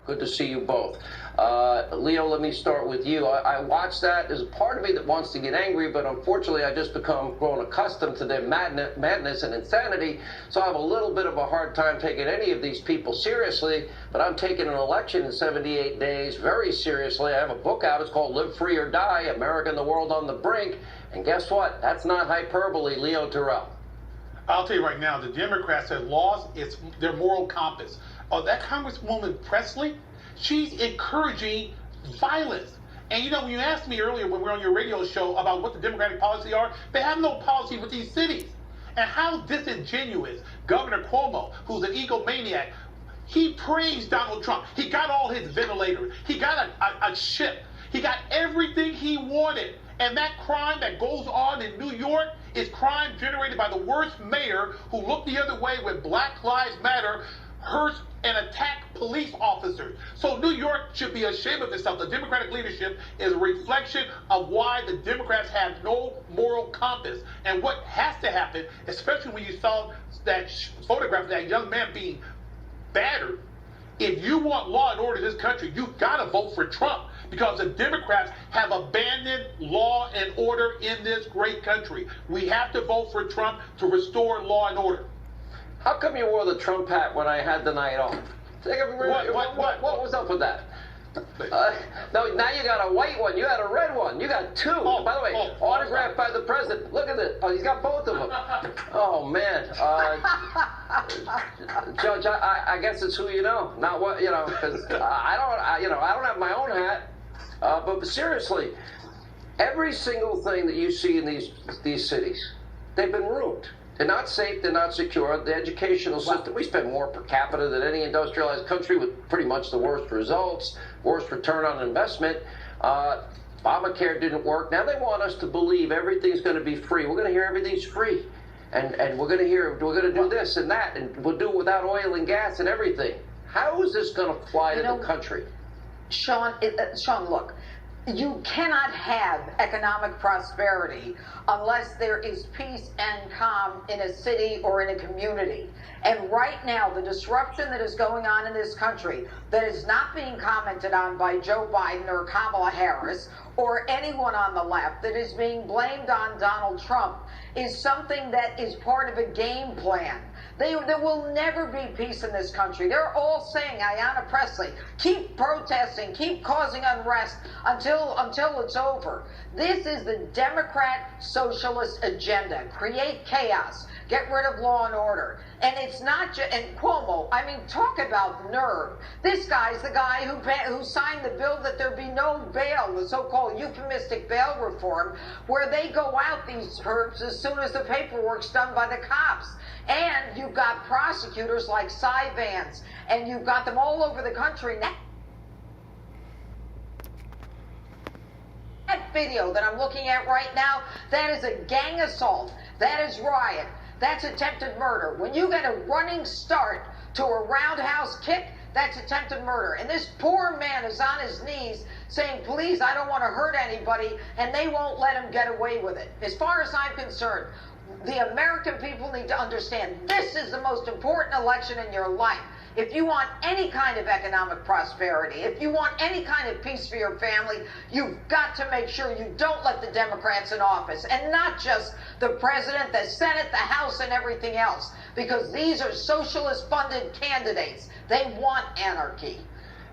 Good to see you both. Leo, let me start with you. I watched that. There's a part of me that wants to get angry, but unfortunately I just grown accustomed to their madness and insanity, so I have a little bit of a hard time taking any of these people seriously, but I'm taking an election in 78 days very seriously. I have a book out. It's called Live Free or Die, America and the World on the Brink, and guess what? That's not hyperbole, Leo Terrell. I'll tell you right now, the Democrats have lost their moral compass. That Congresswoman Presley, she's encouraging violence. And you know, when you asked me earlier when we were on your radio show about what the Democratic policy are, they have no policy with these cities. And how disingenuous Governor Cuomo, who's an egomaniac, he praised Donald Trump. He got all his ventilators. He got a ship. He got everything he wanted. And that crime that goes on in New York is crime generated by the worst mayor who looked the other way when Black Lives Matter hurt and attacked police officers. So New York should be ashamed of itself. The Democratic leadership is a reflection of why the Democrats have no moral compass. And what has to happen, especially when you saw that photograph of that young man being battered, if you want law and order in this country, you've got to vote for Trump, because the Democrats have abandoned law and order in this great country. We have to vote for Trump to restore law and order. How come you wore the Trump hat when I had the night off? What was up with that? No, now you got a white one. You had a red one. You got two. By the way, autographed by the president. Look at this. Oh, he's got both of them. Oh man, Judge, I guess it's who you know, not what you know. Because I don't have my own hat. But seriously, every single thing that you see in these cities, they've been ruined. They're not safe, they're not secure. The educational system, we spend more per capita than any industrialized country with pretty much the worst results, worst return on investment. Obamacare didn't work. Now they want us to believe everything's going to be free. We're going to hear everything's free. And we're going to do this and that, and we'll do it without oil and gas and everything. How is this going to fly to the country? Sean, look. You cannot have economic prosperity unless there is peace and calm in a city or in a community. And right now, the disruption that is going on in this country that is not being commented on by Joe Biden or Kamala Harris or anyone on the left, that is being blamed on Donald Trump, is something that is part of a game plan. There will never be peace in this country. They're all saying, Ayanna Pressley, keep protesting, keep causing unrest until it's over. This is the Democrat socialist agenda. Create chaos. Get rid of law and order. And it's not just, and Cuomo, I mean, talk about nerve. This guy's the guy who signed the bill that there be no bail, the so-called euphemistic bail reform, where they go out, these herbs, as soon as the paperwork's done by the cops. And you've got prosecutors like Cy Vance, and you've got them all over the country now. That video that I'm looking at right now, that is a gang assault. That is riot. That's attempted murder. When you get a running start to a roundhouse kick, that's attempted murder. And this poor man is on his knees saying, please, I don't want to hurt anybody, and they won't let him get away with it. As far as I'm concerned, the American people need to understand this is the most important election in your life. If you want any kind of economic prosperity, if you want any kind of peace for your family, you've got to make sure you don't let the Democrats in office, and not just the president, the Senate, the House, and everything else, because these are socialist-funded candidates. They want anarchy.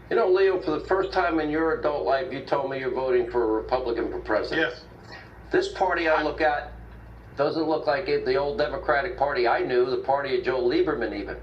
You know, Leo, for the first time in your adult life, you told me you're voting for a Republican for president. Yes. This party I look at doesn't look like the old Democratic Party I knew, the party of Joe Lieberman even.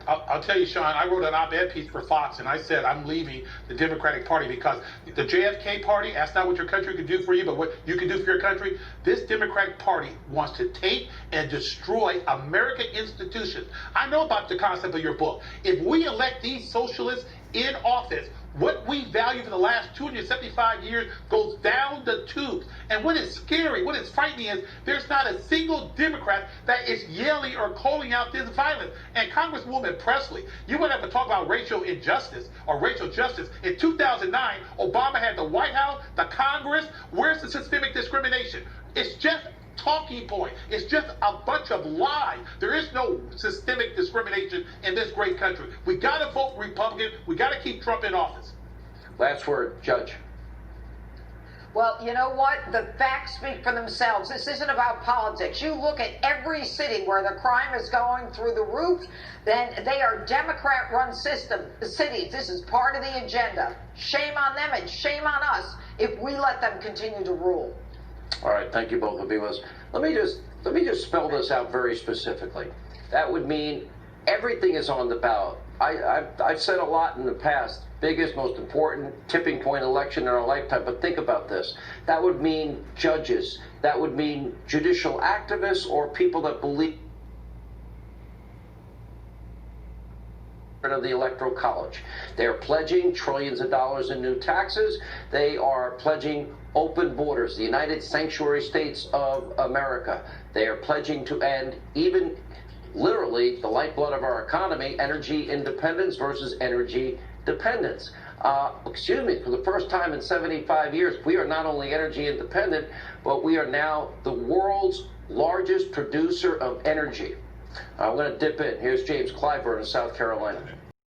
I'll tell you, Sean, I wrote an op-ed piece for Fox, and I said I'm leaving the Democratic Party because the JFK Party, that's not what your country can do for you, but what you can do for your country. This Democratic Party wants to take and destroy American institutions. I know about the concept of your book. If we elect these socialists in office, what we value for the last 275 years goes down the tubes. And what is scary, what is frightening is there's not a single Democrat that is yelling or calling out this violence. And Congresswoman Presley, you would have to talk about racial injustice or racial justice. In 2009, Obama had the White House, the Congress. Where's the systemic discrimination? It's just talking point. It's just a bunch of lies. There is no systemic discrimination in this great country. We got to vote Republican. We got to keep Trump in office. Last word, Judge. Well, you know what? The facts speak for themselves. This isn't about politics. You look at every city where the crime is going through the roof, then they are Democrat-run cities. This is part of the agenda. Shame on them and shame on us if we let them continue to rule. All right, thank you both for being with us. Let me just spell this out very specifically. That would mean everything is on the ballot. I've said a lot in the past. Biggest, most important tipping point election in our lifetime. But think about this. That would mean judges. That would mean judicial activists or people that believe of the Electoral College. They are pledging trillions of dollars in new taxes. They are pledging open borders, the United Sanctuary States of America. They are pledging to end even literally the lifeblood of our economy, energy independence versus energy dependence. Excuse me, for the first time in 75 years, we are not only energy independent, but we are now the world's largest producer of energy. I'm going to dip in. Here's James Clyburn in South Carolina.